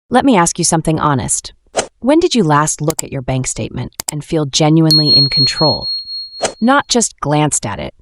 Let me ask you something honest. When did you last look at your bank statement and feel genuinely in control? Not just glanced at it,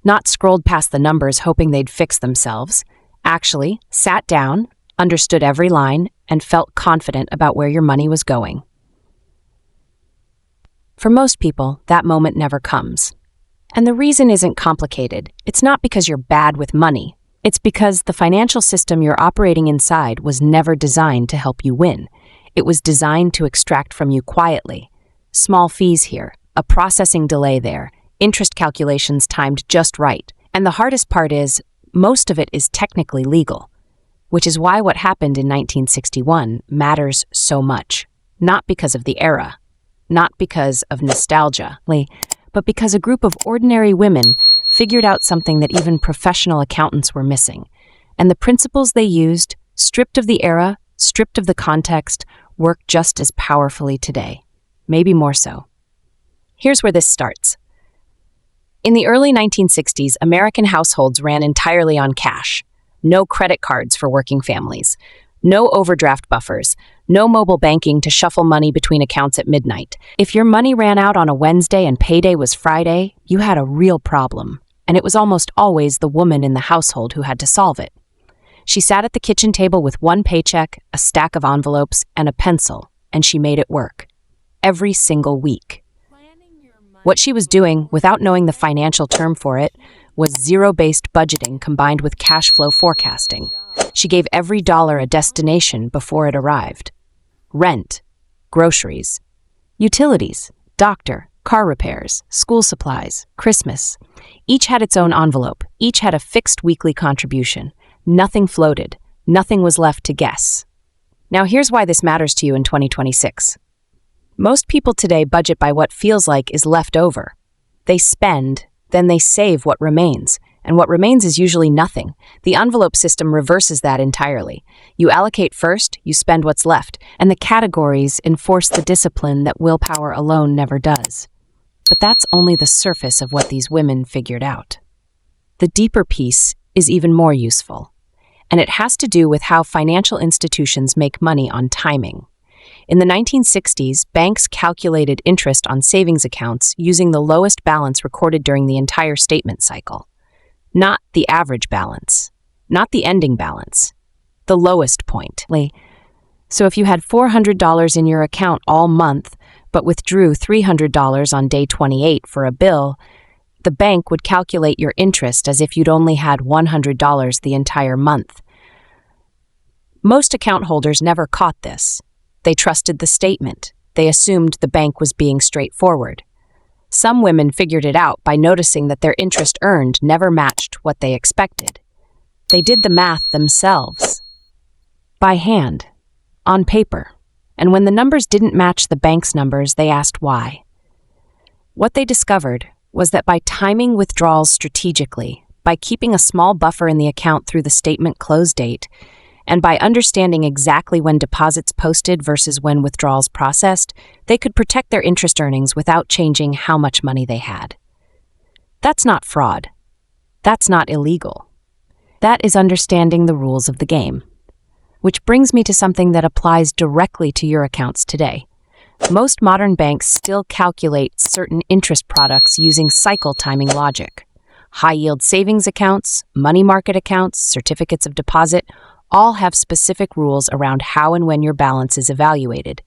not scrolled past the numbers hoping they'd fix themselves, actually sat down, understood every line, and felt confident about where your money was going. For most people, that moment never comes. And the reason isn't complicated. It's not because you're bad with money. It's because the financial system you're operating inside was never designed to help you win. It was designed to extract from you quietly. Small fees here, a processing delay there, interest calculations timed just right. And the hardest part is, most of it is technically legal, which is why what happened in 1961 matters so much. Not because of the era, not because of nostalgia, but because a group of ordinary women figured out something that even professional accountants were missing. And the principles they used, stripped of the era, stripped of the context, work just as powerfully today, maybe more so. Here's where this starts. In the early 1960s, American households ran entirely on cash. No credit cards for working families. No overdraft buffers. No mobile banking to shuffle money between accounts at midnight. If your money ran out on a Wednesday and payday was Friday, you had a real problem. And it was almost always the woman in the household who had to solve it. She sat at the kitchen table with one paycheck, a stack of envelopes, and a pencil, and she made it work. Every single week. What she was doing, without knowing the financial term for it, was zero-based budgeting combined with cash flow forecasting. She gave every dollar a destination before it arrived. Rent, groceries, utilities, doctor, car repairs, school supplies, Christmas. Each had its own envelope. Each had a fixed weekly contribution. Nothing floated. Nothing was left to guess. Now here's why this matters to you in 2026. Most people today budget by what feels like is left over. They spend, then they save what remains. And what remains is usually nothing. The envelope system reverses that entirely. You allocate first, you spend what's left, and the categories enforce the discipline that willpower alone never does. But that's only the surface of what these women figured out. The deeper piece is even more useful, and it has to do with how financial institutions make money on timing. In the 1960s, banks calculated interest on savings accounts using the lowest balance recorded during the entire statement cycle. Not the average balance, not the ending balance, the lowest point. So if you had $400 in your account all month, but withdrew $300 on day 28 for a bill, the bank would calculate your interest as if you'd only had $100 the entire month. Most account holders never caught this. They trusted the statement. They assumed the bank was being straightforward. Some women figured it out by noticing that their interest earned never matched what they expected. They did the math themselves, by hand, on paper, and when the numbers didn't match the bank's numbers, they asked why. What they discovered was that by timing withdrawals strategically, by keeping a small buffer in the account through the statement close date, and by understanding exactly when deposits posted versus when withdrawals processed, they could protect their interest earnings without changing how much money they had. That's not fraud. That's not illegal. That is understanding the rules of the game. Which brings me to something that applies directly to your accounts today. Most modern banks still calculate certain interest products using cycle timing logic. High-yield savings accounts, money market accounts, certificates of deposit, all have specific rules around how and when your balance is evaluated.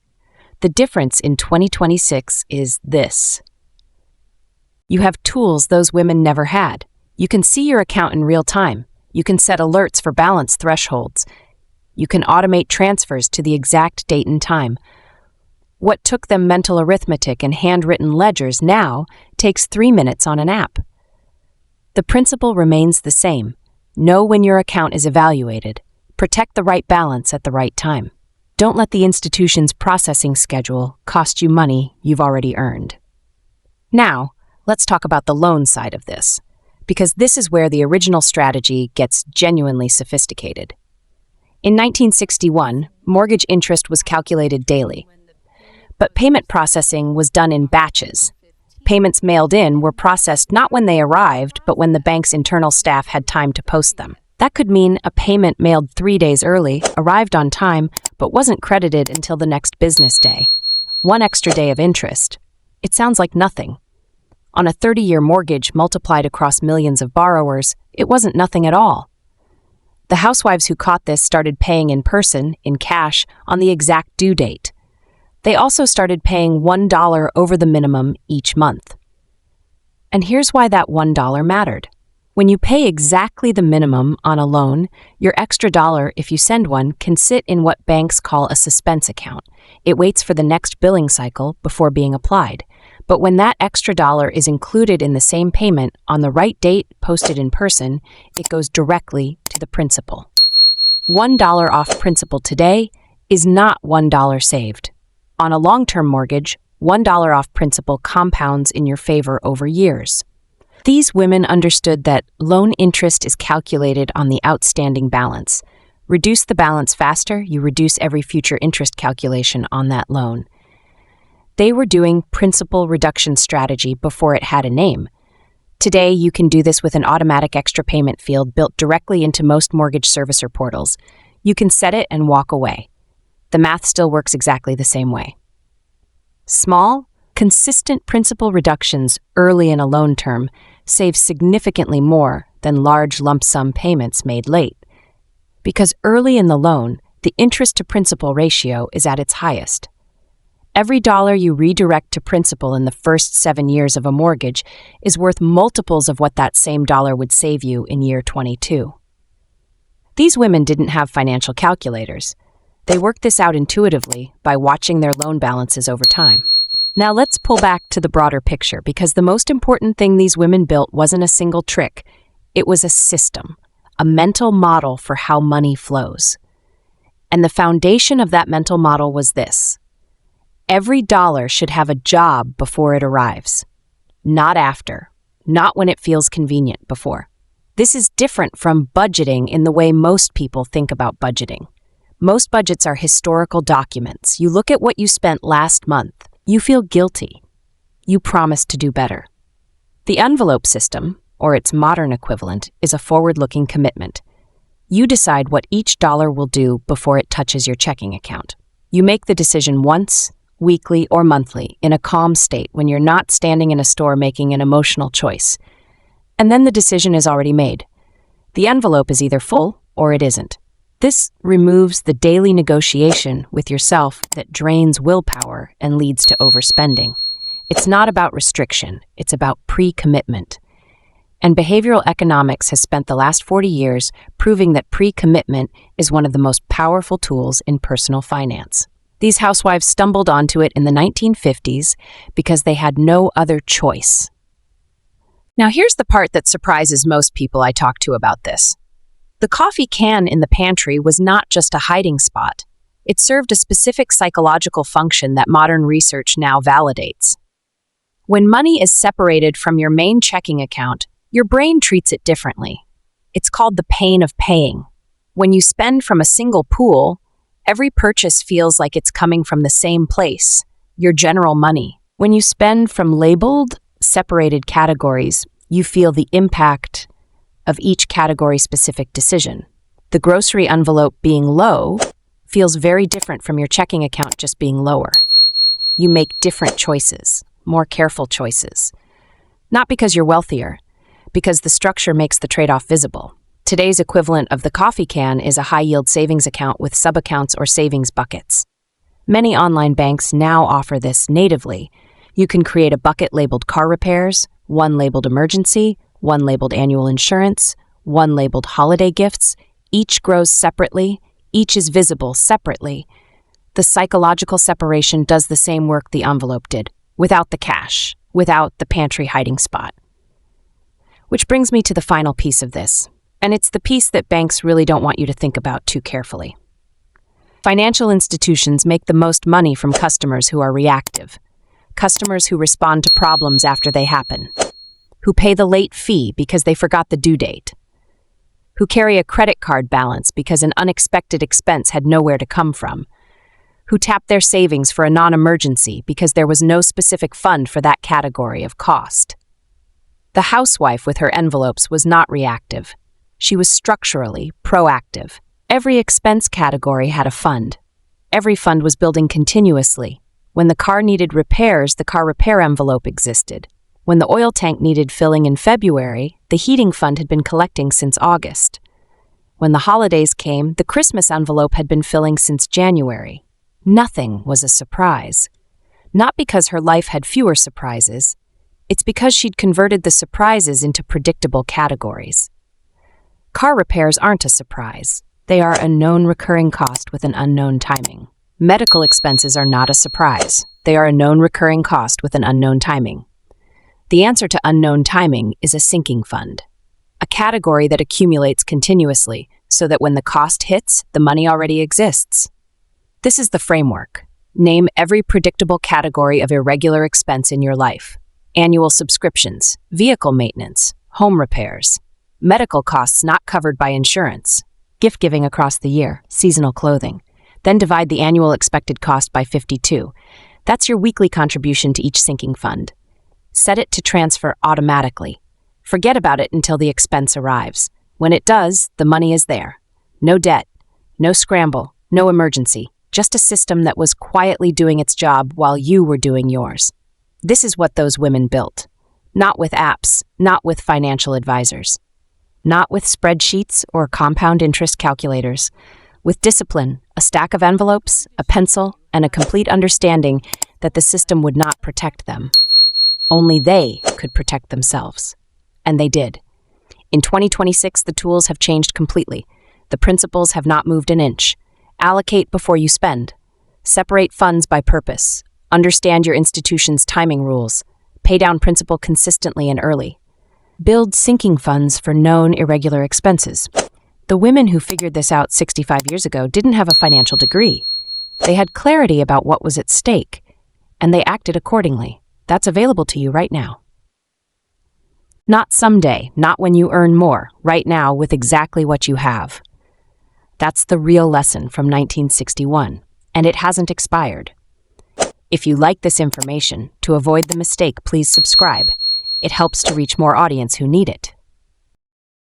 The difference in 2026 is this. You have tools those women never had. You can see your account in real time. You can set alerts for balance thresholds. You can automate transfers to the exact date and time. What took them mental arithmetic and handwritten ledgers now takes 3 minutes on an app. The principle remains the same. Know when your account is evaluated. Protect the right balance at the right time. Don't let the institution's processing schedule cost you money you've already earned. Now, let's talk about the loan side of this, because this is where the original strategy gets genuinely sophisticated. In 1961, mortgage interest was calculated daily, but payment processing was done in batches. Payments mailed in were processed not when they arrived, but when the bank's internal staff had time to post them. That could mean a payment mailed 3 days early, arrived on time, but wasn't credited until the next business day. One extra day of interest. It sounds like nothing. On a 30-year mortgage multiplied across millions of borrowers, it wasn't nothing at all. The housewives who caught this started paying in person, in cash, on the exact due date. They also started paying $1 over the minimum each month. And here's why that $1 mattered. When you pay exactly the minimum on a loan, your extra dollar, if you send one, can sit in what banks call a suspense account. It waits for the next billing cycle before being applied. But when that extra dollar is included in the same payment on the right date posted in person, it goes directly to the principal. $1 off principal today is not $1 saved. On a long-term mortgage, $1 off principal compounds in your favor over years. These women understood that loan interest is calculated on the outstanding balance. Reduce the balance faster, you reduce every future interest calculation on that loan. They were doing principal reduction strategy before it had a name. Today, you can do this with an automatic extra payment field built directly into most mortgage servicer portals. You can set it and walk away. The math still works exactly the same way. Small, consistent principal reductions early in a loan term save significantly more than large lump sum payments made late. Because early in the loan, the interest to principal ratio is at its highest. Every dollar you redirect to principal in the first 7 years of a mortgage is worth multiples of what that same dollar would save you in year 22. These women didn't have financial calculators. They worked this out intuitively by watching their loan balances over time. Now let's pull back to the broader picture, because the most important thing these women built wasn't a single trick. It was a system, a mental model for how money flows. And the foundation of that mental model was this. Every dollar should have a job before it arrives, not after, not when it feels convenient before. This is different from budgeting in the way most people think about budgeting. Most budgets are historical documents. You look at what you spent last month. You feel guilty. You promise to do better. The envelope system, or its modern equivalent, is a forward-looking commitment. You decide what each dollar will do before it touches your checking account. You make the decision once, weekly, or monthly, in a calm state when you're not standing in a store making an emotional choice. And then the decision is already made. The envelope is either full or it isn't. This removes the daily negotiation with yourself that drains willpower and leads to overspending. It's not about restriction, it's about pre-commitment. And behavioral economics has spent the last 40 years proving that pre-commitment is one of the most powerful tools in personal finance. These housewives stumbled onto it in the 1950s because they had no other choice. Now here's the part that surprises most people I talk to about this. The coffee can in the pantry was not just a hiding spot. It served a specific psychological function that modern research now validates. When money is separated from your main checking account, your brain treats it differently. It's called the pain of paying. When you spend from a single pool, every purchase feels like it's coming from the same place, your general money. When you spend from labeled, separated categories, you feel the impact of each category-specific decision. The grocery envelope being low feels very different from your checking account just being lower. You make different choices, more careful choices. Not because you're wealthier, because the structure makes the trade-off visible. Today's equivalent of the coffee can is a high-yield savings account with sub-accounts or savings buckets. Many online banks now offer this natively. You can create a bucket labeled car repairs, one labeled emergency, one labeled annual insurance, one labeled holiday gifts. Each grows separately, each is visible separately. The psychological separation does the same work the envelope did, without the cash, without the pantry hiding spot. Which brings me to the final piece of this. And it's the piece that banks really don't want you to think about too carefully. Financial institutions make the most money from customers who are reactive, customers who respond to problems after they happen, who pay the late fee because they forgot the due date, who carry a credit card balance because an unexpected expense had nowhere to come from, who tap their savings for a non-emergency because there was no specific fund for that category of cost. The housewife with her envelopes was not reactive. She was structurally proactive. Every expense category had a fund. Every fund was building continuously. When the car needed repairs, the car repair envelope existed. When the oil tank needed filling in February, the heating fund had been collecting since August. When the holidays came, the Christmas envelope had been filling since January. Nothing was a surprise. Not because her life had fewer surprises. It's because she'd converted the surprises into predictable categories. Car repairs aren't a surprise. They are a known recurring cost with an unknown timing. Medical expenses are not a surprise. They are a known recurring cost with an unknown timing. The answer to unknown timing is a sinking fund, a category that accumulates continuously so that when the cost hits, the money already exists. This is the framework. Name every predictable category of irregular expense in your life. Annual subscriptions, vehicle maintenance, home repairs, medical costs not covered by insurance, gift giving across the year, seasonal clothing. Then divide the annual expected cost by 52. That's your weekly contribution to each sinking fund. Set it to transfer automatically. Forget about it until the expense arrives. When it does, the money is there. No debt, no scramble, no emergency, just a system that was quietly doing its job while you were doing yours. This is what those women built. Not with apps, not with financial advisors, not with spreadsheets or compound interest calculators, with discipline, a stack of envelopes, a pencil, and a complete understanding that the system would not protect them. Only they could protect themselves. And they did. In 2026, the tools have changed completely. The principles have not moved an inch. Allocate before you spend. Separate funds by purpose. Understand your institution's timing rules. Pay down principal consistently and early. Build sinking funds for known irregular expenses. The women who figured this out 65 years ago didn't have a financial degree. They had clarity about what was at stake, and they acted accordingly. That's available to you right now. Not someday, not when you earn more, right now with exactly what you have. That's the real lesson from 1961, and it hasn't expired. If you like this information, to avoid the mistake, please subscribe. It helps to reach more audience who need it.